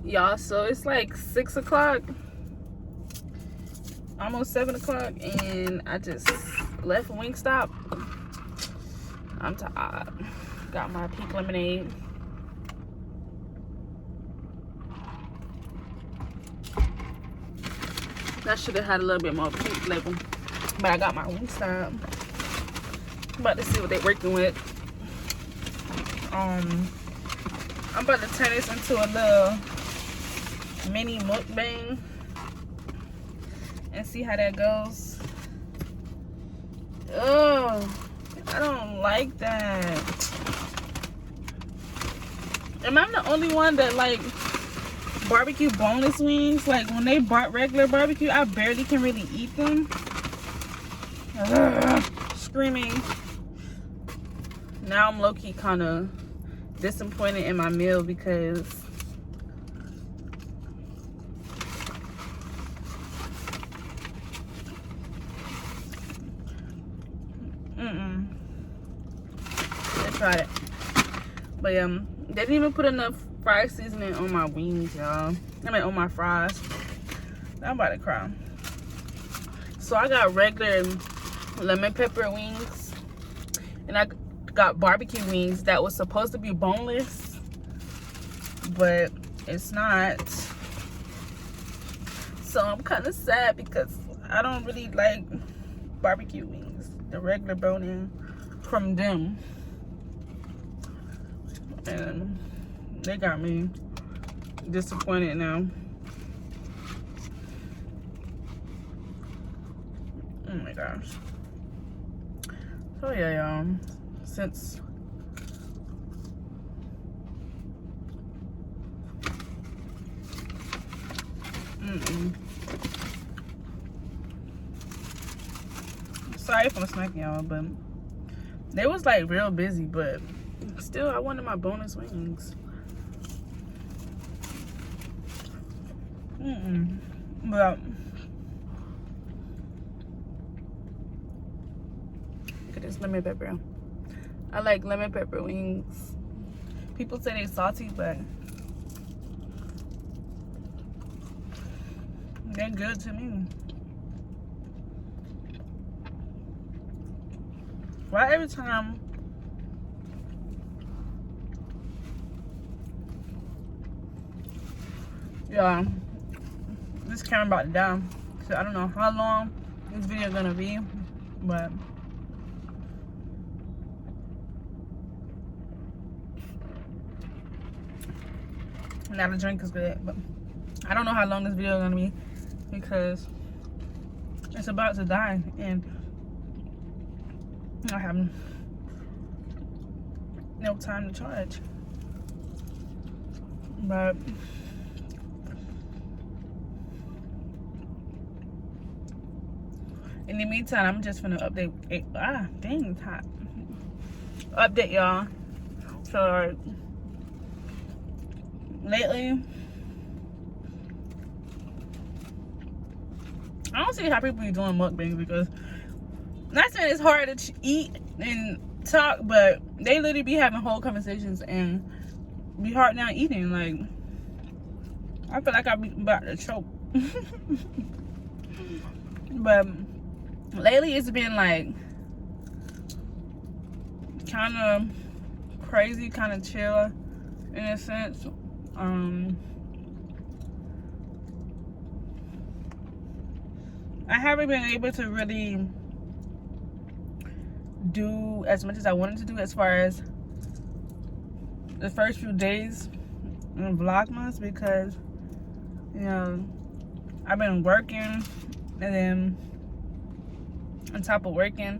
y'all, so it's like 6 o'clock, almost 7 o'clock, and I just left Wingstop. I'm tired. Got my pink lemonade. That should have had a little bit more pink flavor, but I got my Wingstop. About to see what they're working with. I'm about to turn this into a little mini mukbang and see how that goes. Oh, I don't like that. Am I the only one that like barbecue boneless wings? Like when they bought regular barbecue, I barely can really eat them. Ugh, screaming. Now I'm low-key kind of disappointed in my meal because I tried it, but they didn't even put enough fry seasoning on my wings, y'all. I mean on my fries. I'm about to cry. So I got regular lemon pepper wings, and I got barbecue wings that was supposed to be boneless, but it's not. So I'm kind of sad because I don't really like barbecue wings, the regular bone-in from them, and they got me disappointed now. Oh my gosh. So yeah, y'all, since sorry if I'm smacking y'all, but they was like real busy, but still I wanted my bonus wings. But look at this lemon pepper. I like lemon pepper wings. People say they salty, but they're good to me. Why every time this camera about to die, so I don't know how long this video gonna be, but now the drink is good, but I don't know how long this video is gonna be because it's about to die and I have no time to charge. But in the meantime, I'm just gonna update. Dang, it's hot. Update y'all. So lately, I don't see how people be doing mukbangs because not saying it's hard to eat and talk, but they literally be having whole conversations and be hard now eating. Like I feel like I'm about to choke. But lately it's been like kind of crazy, kind of chill in a sense. I haven't been able to really do as much as I wanted to do as far as the first few days in VLOGMAS because, you know, I've been working, and then on top of working,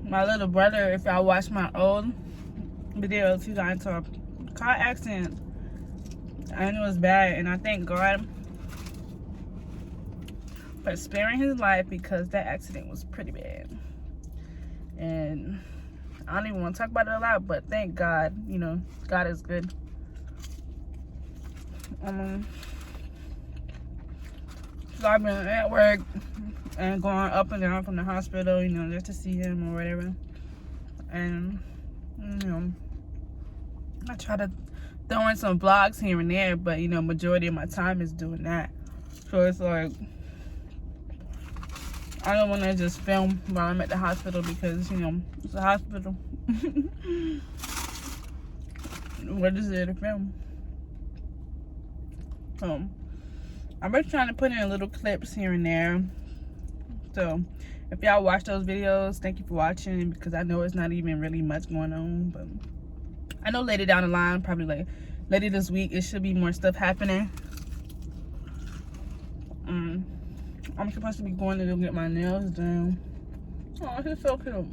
my little brother, if y'all watch my old videos, he got into a car accident and it was bad, and I thank God for sparing his life because that accident was pretty bad. And I don't even want to talk about it a lot, but thank God, you know, God is good. So I've been at work and going up and down from the hospital, you know, just to see him or whatever. And, you know, I try to throwing some vlogs here and there, but you know, majority of my time is doing that. So it's like, I don't want to just film while I'm at the hospital because, you know, it's a hospital. What is there to film? I've been trying to put in little clips here and there. So if y'all watch those videos, thank you for watching, because I know it's not even really much going on, but I know later down the line, probably like later this week, it should be more stuff happening. I'm supposed to be going to go get my nails done. Oh, this is so cute.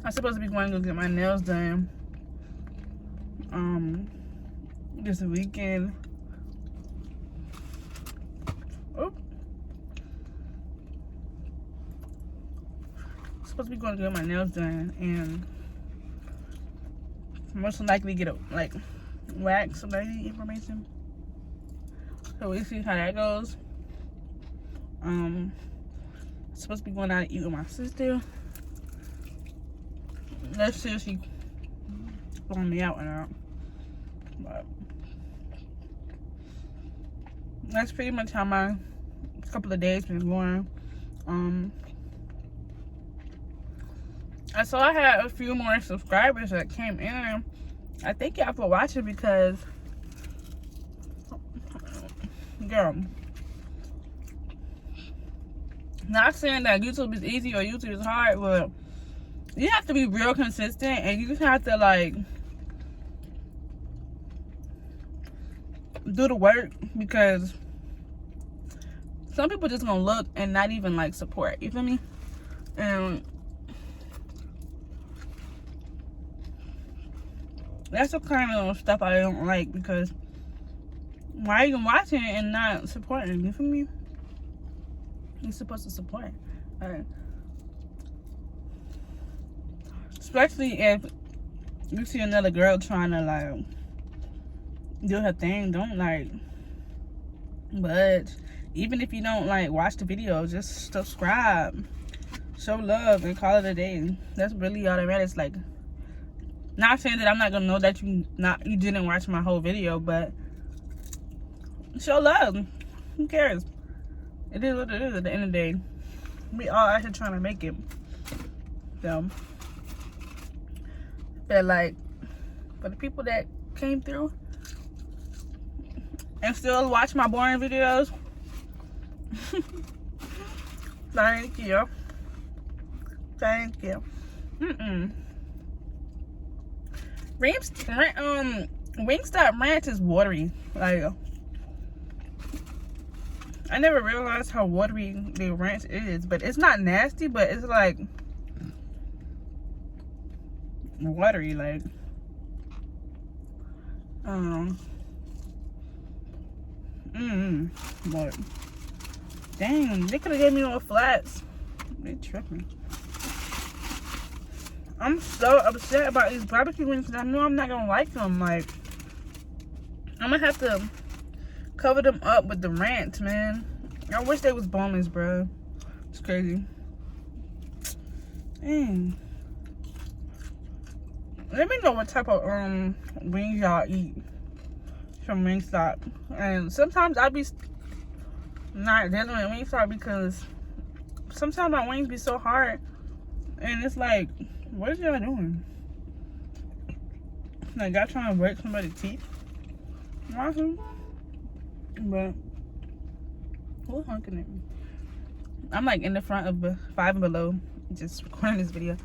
I'm supposed to be going to go get my nails done this weekend. Oh, I'm supposed to be going to get my nails done and most likely get a like wax or lady information. So we'll see how that goes. Supposed to be going out to eat with my sister. Let's see if she throwing me out or not. But that's pretty much how my couple of days been going. I saw I had a few more subscribers that came in. I thank y'all for watching because, girl, not saying that YouTube is easy or YouTube is hard, but you have to be real consistent and you just have to like do the work, because some people just gonna look and not even like support, you feel me? And that's the kind of stuff I don't like, because why are you watching and not supporting, you feel me? You're supposed to support. Especially if you see another girl trying to like do her thing, don't like. But even if you don't like watch the video, just subscribe, show love, and call it a day. That's really all that matters. Like, not saying that I'm not gonna know that you didn't watch my whole video, but show love. Who cares? It is what it is at the end of the day. We all out here trying to make it. So, but like, for the people that came through and still watch my boring videos, thank you. Thank you. Wingstop ranch is watery. Like, I never realized how watery the ranch is, but it's not nasty, but it's like watery, like but dang, they could have gave me more flats. They tripping. I'm so upset about these barbecue wings because I know I'm not gonna like them. Like, I'm gonna have to cover them up with the ranch, man. I wish they was boneless, bro. It's crazy. Dang. Let me know what type of wings y'all eat from Wingstop. And sometimes I be not dealing with Wingstop because sometimes my wings be so hard, and it's like, what is y'all doing? Like, y'all trying to break somebody's teeth? Awesome. But who's honking at me? I'm like in the front of the 5 and Below, just recording this video.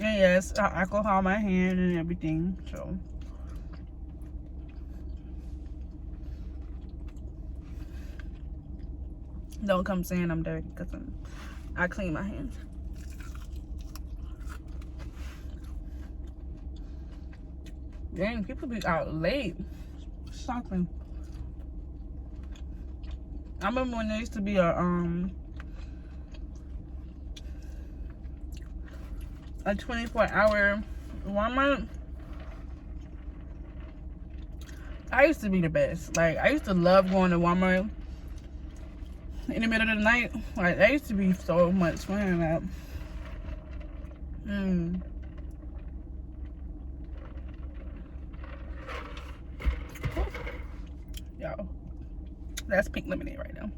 And yes, I alcohol my hand and everything, so. Don't come saying I'm dirty, because I clean my hands. Dang, people be out late. Shocking. I remember when there used to be a 24-hour Walmart. I used to be the best. Like, I used to love going to Walmart. in the middle of the night. Like, that used to be so much fun. Like, Y'all, that's pink lemonade right now.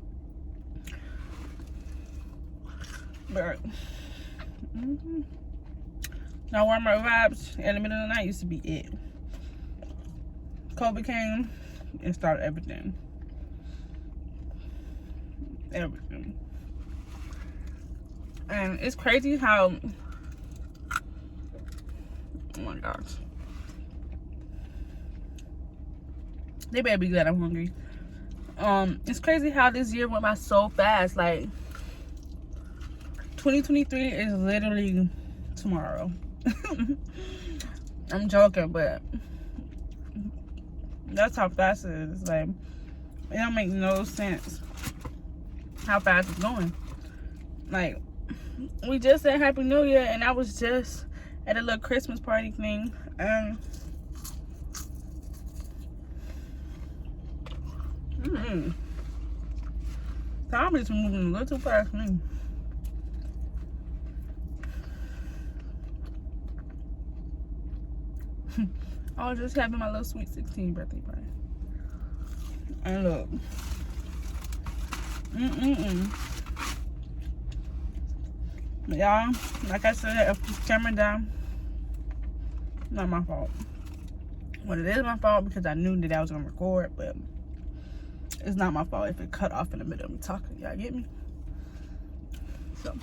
But now warmer vibes in the middle of the night used to be it. COVID came and started everything. Everything. And it's crazy how, oh my gosh, they better be glad I'm hungry. It's crazy how this year went by so fast. Like, 2023 is literally tomorrow. I'm joking, but that's how fast it is. Like, it don't make no sense how fast it's going. Like, we just said Happy New Year, and I was just at a little Christmas party thing, and time is moving a little too fast for me. I was just having my little sweet 16 birthday party. And look. Y'all, like I said, if this camera down, not my fault. Well, it is my fault because I knew that I was gonna record, but it's not my fault if it cut off in the middle of me talking. Y'all get me? So.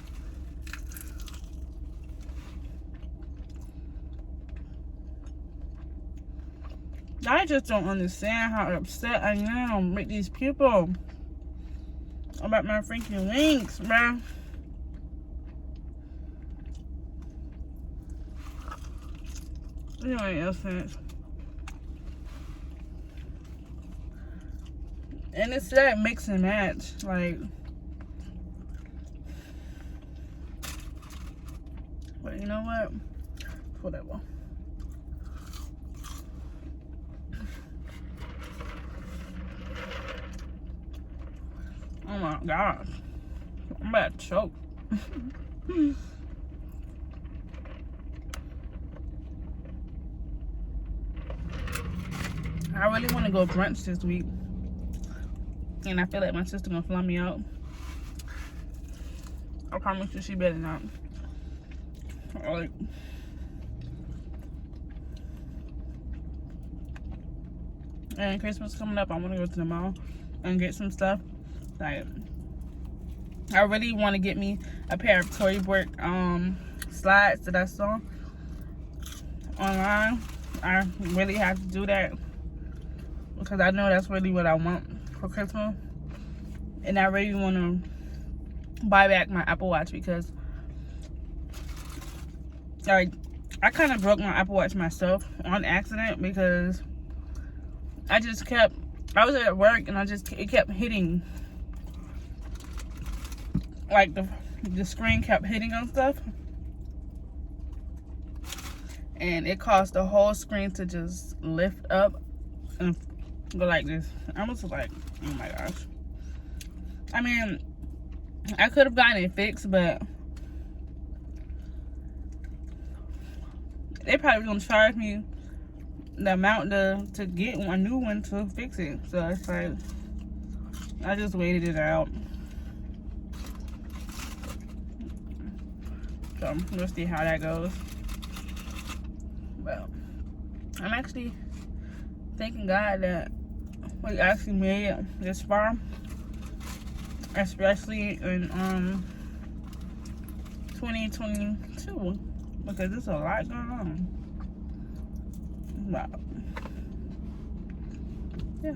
I just don't understand how upset I am with these people about my freaking wings, man. It don't make no sense. And it's that mix and match, like. But you know what? Whatever. Oh my gosh. I'm about to choke. I really want to go brunch this week. And I feel like my sister gonna fly me out. I promise you she better not. Like, and Christmas coming up, I want to go to the mall and get some stuff. Like, I really want to get me a pair of Tory Burch slides that I saw online. I really have to do that because I know that's really what I want for Christmas. And I really want to buy back my Apple Watch because, like, I kind of broke my Apple Watch myself on accident because I was at work and it kept hitting. Like, the screen kept hitting on stuff. And it caused the whole screen to just lift up and go like this. I was like, oh my gosh. I mean, I could have gotten it fixed, but they probably gonna charge me the amount to get a new one to fix it. So it's like, I just waited it out. So we'll see how that goes. Well, I'm actually thanking God that we actually made it this far, especially in 2022, because there's a lot going on. Wow. Yeah.